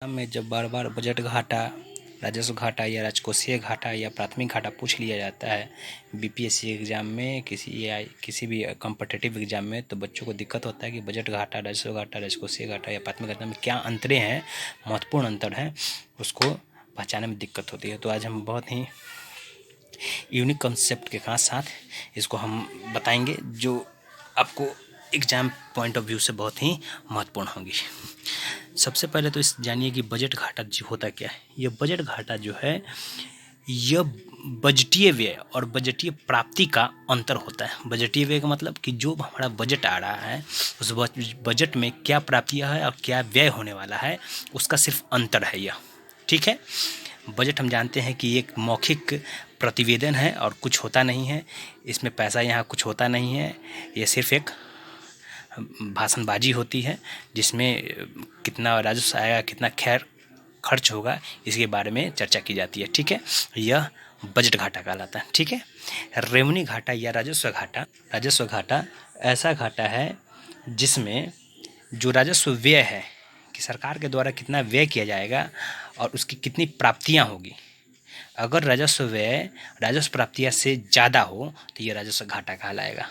में जब बार बार बजट घाटा, राजस्व घाटा या राजकोषीय घाटा या प्राथमिक घाटा पूछ लिया जाता है बीपीएससी एग्जाम में, किसी भी कॉम्पिटिटिव एग्जाम में, तो बच्चों को दिक्कत होता है कि बजट घाटा, राजस्व घाटा, राजकोषीय घाटा या प्राथमिक घाटा में क्या अंतरे हैं, महत्वपूर्ण अंतर हैं, उसको पहचानने में दिक्कत होती है। तो आज हम बहुत ही यूनिक कंसेप्ट के साथ इसको हम बताएंगे जो आपको एग्जाम पॉइंट ऑफ व्यू से बहुत ही महत्वपूर्ण होगी। सबसे पहले तो इस जानिए कि बजट घाटा जो होता क्या है। यह बजट घाटा जो है यह बजटीय व्यय और बजटीय प्राप्ति का अंतर होता है। बजटीय व्यय का मतलब कि जो हमारा बजट आ रहा है उस बजट में क्या प्राप्तियां है और क्या व्यय होने वाला है, उसका सिर्फ अंतर है यह। ठीक है, बजट हम जानते हैं कि एक मौखिक प्रतिवेदन है और कुछ होता नहीं है, इसमें पैसा यहाँ कुछ होता नहीं है, ये सिर्फ एक भाषणबाजी होती है जिसमें कितना राजस्व आएगा, कितना खर्च होगा, इसके बारे में चर्चा की जाती है। ठीक है, यह बजट घाटा कहलाता है। ठीक है, रेवेन्यू घाटा या राजस्व घाटा ऐसा घाटा है जिसमें जो राजस्व व्यय है कि सरकार के द्वारा कितना व्यय किया जाएगा और उसकी कितनी प्राप्तियां होगी, अगर राजस्व व्यय राजस्व प्राप्तियां से ज़्यादा हो तो यह राजस्व घाटा कहलाएगा।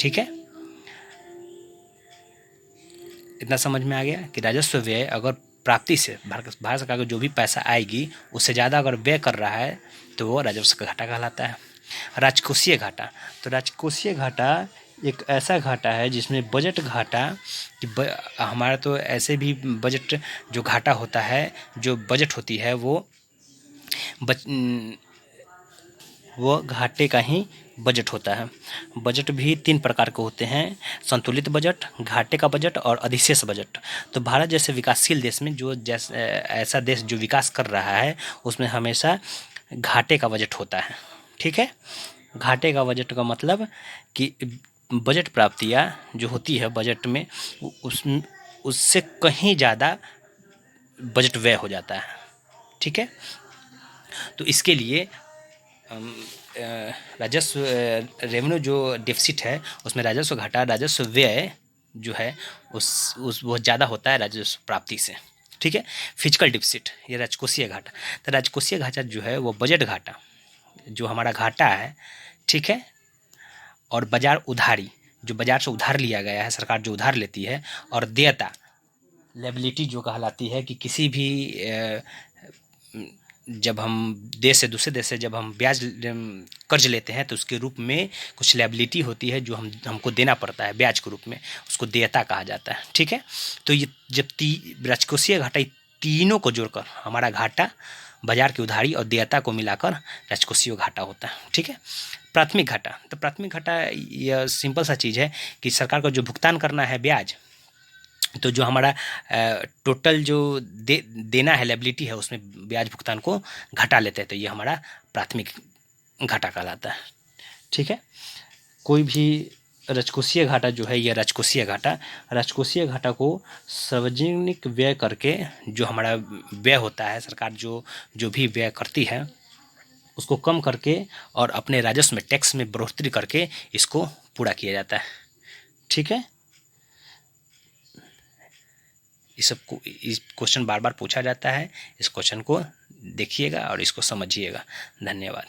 ठीक है, इतना समझ में आ गया कि राजस्व व्यय अगर प्राप्ति से भारत सरकार को जो भी पैसा आएगी उससे ज़्यादा अगर व्यय कर रहा है तो वो राजस्व घाटा कहलाता है। राजकोषीय घाटा, तो राजकोषीय घाटा एक ऐसा घाटा है जिसमें बजट घाटा कि हमारा तो ऐसे भी बजट जो घाटा होता है, जो बजट होती है वो घाटे का ही बजट होता है। बजट भी 3 प्रकार के होते हैं, संतुलित बजट, घाटे का बजट और अधिशेष बजट। तो भारत जैसे विकासशील देश में ऐसा देश जो विकास कर रहा है उसमें हमेशा घाटे का बजट होता है। ठीक है, घाटे का बजट का मतलब कि बजट प्राप्तियाँ जो होती है बजट में उससे कहीं ज़्यादा बजट व्यय हो जाता है। ठीक है, तो इसके लिए राजस्व रेवेन्यू जो डेफिसिट है उसमें राजस्व घाटा, राजस्व व्यय जो है उस बहुत ज़्यादा होता है राजस्व प्राप्ति से। ठीक है, फिजिकल डेफिसिट ये राजकोषीय घाटा। तो राजकोषीय घाटा जो है वो बजट घाटा जो हमारा घाटा है, ठीक है, और बाजार उधारी जो बाजार से उधार लिया गया है, सरकार जो उधार लेती है, और देयता लायबिलिटी जो कहलाती है कि किसी भी जब हम देश से दूसरे देश से जब हम ब्याज कर्ज लेते हैं तो उसके रूप में कुछ लायबिलिटी होती है जो हमको देना पड़ता है ब्याज के रूप में, उसको देयता कहा जाता है। ठीक है, तो ये जब राजकोषीय घाटा तीनों को जोड़कर हमारा घाटा बाजार की उधारी और देयता को मिलाकर राजकोषीय घाटा होता है। ठीक है, प्राथमिक घाटा, तो प्राथमिक घाटा यह सिंपल सा चीज़ है कि सरकार को जो भुगतान करना है ब्याज, तो जो हमारा टोटल जो देना है लायबिलिटी है उसमें ब्याज भुगतान को घटा लेते हैं, तो ये हमारा प्राथमिक घाटा कहलाता है। ठीक है, कोई भी राजकोषीय घाटा जो है यह राजकोषीय घाटा को सार्वजनिक व्यय करके जो हमारा व्यय होता है, सरकार जो भी व्यय करती है उसको कम करके और अपने राजस्व में टैक्स में बढ़ोतरी करके इसको पूरा किया जाता है। ठीक है, इस क्वेश्चन बार बार पूछा जाता है, इस क्वेश्चन को देखिएगा और इसको समझिएगा। धन्यवाद।